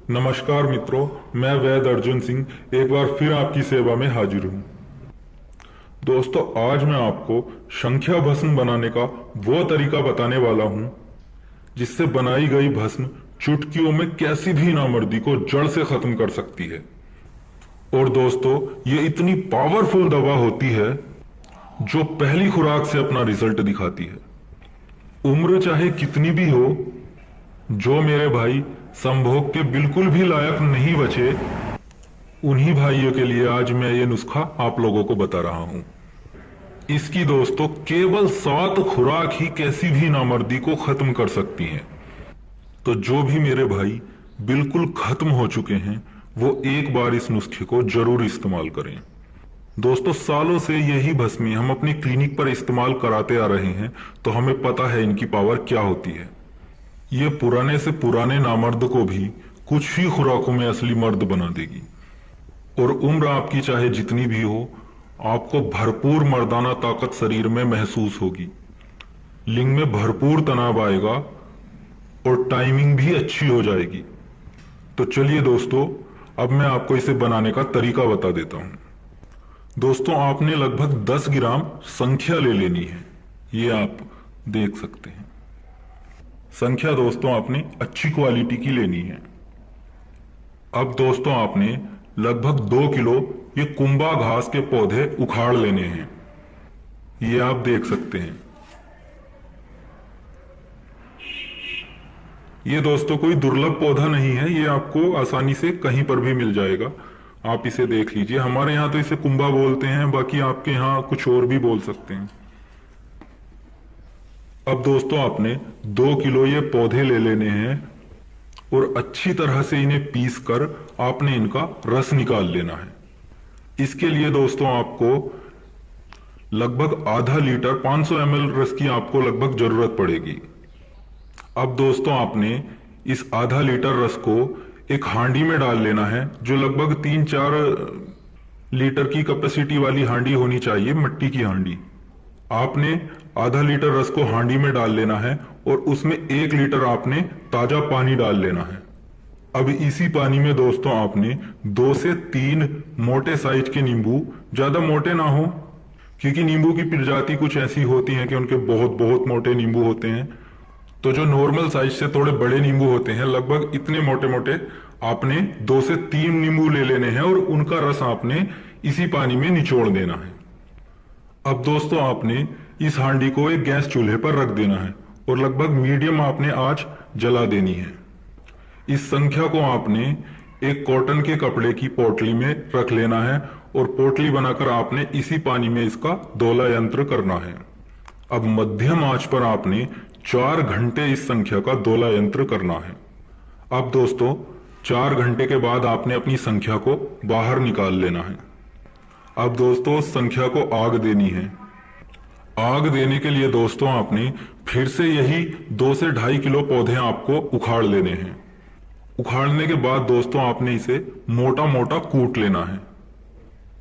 नमस्कार मित्रों, मैं वैद अर्जुन सिंह एक बार फिर आपकी सेवा में हाजिर हूँ। दोस्तों, आज मैं आपको संख्या भस्म बनाने का वो तरीका बताने वाला हूँ जिससे बनाई गई भस्म चुटकियों में कैसी भी नामर्दी को जड़ से खत्म कर सकती है। और दोस्तों, ये इतनी पावरफुल दवा होती है जो पहली खुराक से अपना रिजल्ट दिखाती है। उम्र चाहे कितनी भी हो, जो मेरे भाई संभोग के बिल्कुल भी लायक नहीं बचे, उन्हीं भाइयों के लिए आज मैं ये नुस्खा आप लोगों को बता रहा हूं। इसकी दोस्तों केवल 7 खुराक ही कैसी भी नामर्दी को खत्म कर सकती हैं। तो जो भी मेरे भाई बिल्कुल खत्म हो चुके हैं वो एक बार इस नुस्खे को जरूर इस्तेमाल करें। दोस्तों, सालों से यही भस्में हम अपनी क्लिनिक पर इस्तेमाल कराते आ रहे हैं, तो हमें पता है इनकी पावर क्या होती है। ये पुराने से पुराने नामर्द को भी कुछ ही खुराकों में असली मर्द बना देगी। और उम्र आपकी चाहे जितनी भी हो, आपको भरपूर मर्दाना ताकत शरीर में महसूस होगी, लिंग में भरपूर तनाव आएगा और टाइमिंग भी अच्छी हो जाएगी। तो चलिए दोस्तों, अब मैं आपको इसे बनाने का तरीका बता देता हूं। दोस्तों, आपने लगभग 10 ग्राम संख्या ले लेनी है। ये आप देख सकते हैं। संख्या दोस्तों आपने अच्छी क्वालिटी की लेनी है। अब दोस्तों आपने लगभग 2 किलो ये कुंभा घास के पौधे उखाड़ लेने हैं। ये आप देख सकते हैं। ये दोस्तों कोई दुर्लभ पौधा नहीं है, ये आपको आसानी से कहीं पर भी मिल जाएगा। आप इसे देख लीजिए। हमारे यहां तो इसे कुंभा बोलते हैं, बाकी आपके यहां कुछ और भी बोल सकते हैं। अब दोस्तों आपने 2 किलो ये पौधे ले लेने हैं और अच्छी तरह से इन्हें पीस कर आपने इनका रस निकाल लेना है। इसके लिए दोस्तों आपको लगभग आधा लीटर 500 ml रस की आपको लगभग जरूरत पड़ेगी। अब दोस्तों आपने इस आधा लीटर रस को एक हांडी में डाल लेना है, जो लगभग 3-4 लीटर की कैपेसिटी वाली हांडी होनी चाहिए, मिट्टी की हांडी। आपने आधा लीटर रस को हांडी में डाल लेना है और उसमें 1 लीटर आपने ताजा पानी डाल लेना है। अब इसी पानी में दोस्तों आपने 2 से 3 मोटे साइज के नींबू, ज्यादा मोटे ना हो, क्योंकि नींबू की प्रजाति कुछ ऐसी होती हैं कि उनके बहुत बहुत मोटे नींबू होते हैं। तो जो नॉर्मल साइज से थोड़े बड़े नींबू होते हैं, लगभग इतने मोटे मोटे आपने 2 से 3 नींबू ले लेने हैं और उनका रस आपने इसी पानी में निचोड़ देना है। अब दोस्तों आपने इस हांडी को एक गैस चूल्हे पर रख देना है और लगभग मीडियम आपने आंच जला देनी है। इस संख्या को आपने एक कॉटन के कपड़े की पोटली में रख लेना है और पोटली बनाकर आपने इसी पानी में इसका दोला यंत्र करना है। अब मध्यम आंच पर आपने 4 घंटे इस संख्या का दोला यंत्र करना है। अब दोस्तों 4 घंटे के बाद आपने अपनी संख्या को बाहर निकाल लेना है। अब दोस्तों संख्या को आग देनी है। आग देने के लिए दोस्तों आपने फिर से यही 2 से 2.5 किलो पौधे आपको उखाड़ लेने हैं। उखाड़ने के बाद दोस्तों आपने इसे मोटा मोटा कूट लेना है।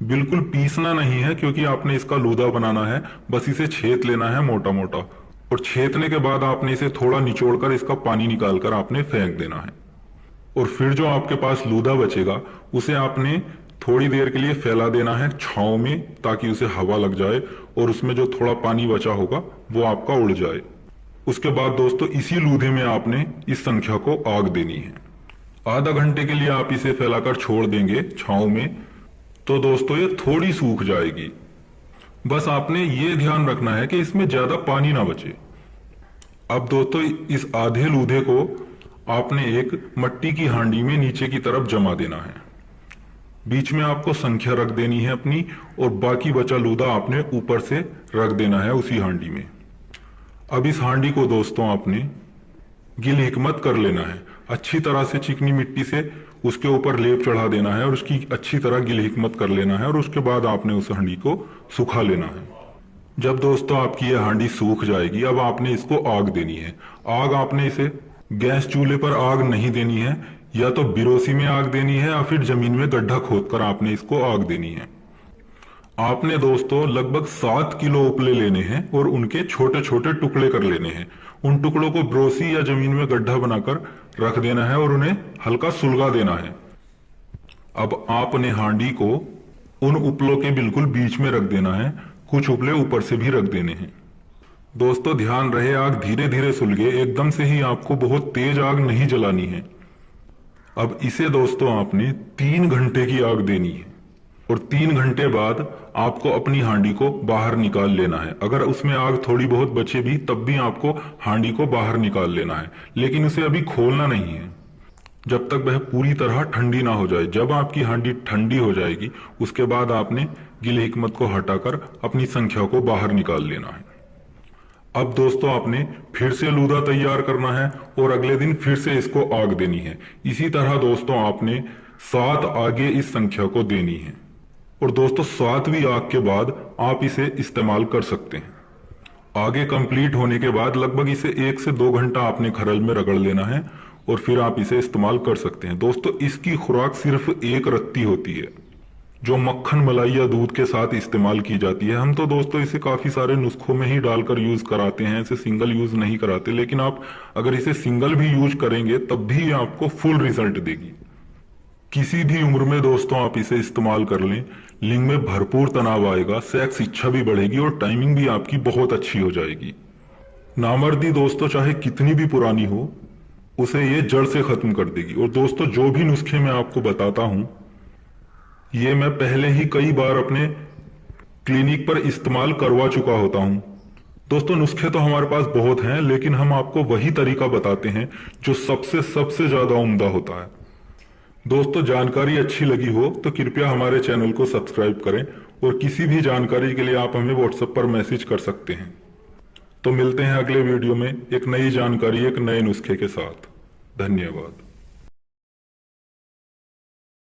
बिल्कुल पीसना नहीं है, क्योंकि आपने इसका लूदा बनाना है, बस इसे छेद लेना है मोटा मोटा। और छेदने के बाद आपने इसे थोड़ा निचोड़कर इसका पानी निकालकर आपने फेंक देना है। और फिर जो आपके पास लूदा बचेगा उसे आपने थोड़ी देर के लिए फैला देना है छांव में, ताकि उसे हवा लग जाए और उसमें जो थोड़ा पानी बचा होगा वो आपका उड़ जाए। उसके बाद दोस्तों इसी लूधे में आपने इस संख्या को आग देनी है। आधा घंटे के लिए आप इसे फैलाकर छोड़ देंगे छांव में, तो दोस्तों ये थोड़ी सूख जाएगी। बस आपने ये ध्यान रखना है कि इसमें ज्यादा पानी ना बचे। अब दोस्तों इस आधे लूधे को आपने एक मट्टी की हांडी में नीचे की तरफ जमा देना है। बीच में आपको संख्या रख देनी है अपनी, और बाकी बचा लूदा आपने ऊपर से रख देना है उसी हांडी में। अब इस हांडी को दोस्तों आपने गिल हिकमत कर लेना है। अच्छी तरह से चिकनी मिट्टी से उसके ऊपर लेप चढ़ा देना है और उसकी अच्छी तरह गिल हिकमत कर लेना है। और उसके बाद आपने उस हांडी को सुखा लेना है। जब दोस्तों आपकी यह हांडी सूख जाएगी, अब आपने इसको आग देनी है। आग आपने इसे गैस चूल्हे पर आग नहीं देनी है, या तो बिरोसी में आग देनी है या फिर जमीन में गड्ढा खोदकर आपने इसको आग देनी है। आपने दोस्तों लगभग 7 किलो उपले लेने हैं और उनके छोटे छोटे टुकड़े कर लेने हैं उन टुकड़ों को ब्रोसी या जमीन में गड्ढा बनाकर रख देना है और उन्हें हल्का सुलगा देना है। अब आपने हांडी को उन उपलों के बिल्कुल बीच में रख देना है, कुछ उपले ऊपर से भी रख देने हैं। दोस्तों ध्यान रहे, आग धीरे धीरे सुलगे, एकदम से ही आपको बहुत तेज आग नहीं जलानी है। अब इसे दोस्तों आपने 3 घंटे की आग देनी है और 3 घंटे बाद आपको अपनी हांडी को बाहर निकाल लेना है। अगर उसमें आग थोड़ी बहुत बचे भी तब भी आपको हांडी को बाहर निकाल लेना है, लेकिन उसे अभी खोलना नहीं है जब तक वह पूरी तरह ठंडी ना हो जाए। जब आपकी हांडी ठंडी हो जाएगी उसके बाद आपने गिल हिकमत को हटाकर अपनी संख्या को बाहर निकाल लेना है। अब दोस्तों आपने फिर से लूदा तैयार करना है और अगले दिन फिर से इसको आग देनी है। इसी तरह दोस्तों आपने 7 आगे इस संख्या को देनी है और दोस्तों 7वीं आग के बाद आप इसे इस्तेमाल कर सकते हैं। आगे कंप्लीट होने के बाद लगभग इसे 1 से 2 घंटा आपने खरल में रगड़ लेना है और फिर आप इसे इस्तेमाल कर सकते हैं। दोस्तों इसकी खुराक सिर्फ 1 रत्ती होती है जो मक्खन मलाई या दूध के साथ इस्तेमाल की जाती है। हम तो दोस्तों इसे काफी सारे नुस्खों में ही डालकर यूज कराते हैं, इसे सिंगल यूज नहीं कराते, लेकिन आप अगर इसे सिंगल भी यूज करेंगे तब भी आपको फुल रिजल्ट देगी। किसी भी उम्र में दोस्तों आप इसे इस्तेमाल कर लें, लिंग में भरपूर तनाव आएगा, सेक्स इच्छा भी बढ़ेगी और टाइमिंग भी आपकी बहुत अच्छी हो जाएगी। नामर्दी दोस्तों चाहे कितनी भी पुरानी हो उसे ये जड़ से खत्म कर देगी। और दोस्तों जो भी नुस्खे मैं आपको बताता हूं ये मैं पहले ही कई बार अपने क्लिनिक पर इस्तेमाल करवा चुका होता हूं। दोस्तों नुस्खे तो हमारे पास बहुत हैं, लेकिन हम आपको वही तरीका बताते हैं जो सबसे ज्यादा उम्दा होता है। दोस्तों जानकारी अच्छी लगी हो तो कृपया हमारे चैनल को सब्सक्राइब करें और किसी भी जानकारी के लिए आप हमें व्हाट्सएप पर मैसेज कर सकते हैं। तो मिलते हैं अगले वीडियो में एक नई जानकारी, एक नए नुस्खे के साथ। धन्यवाद।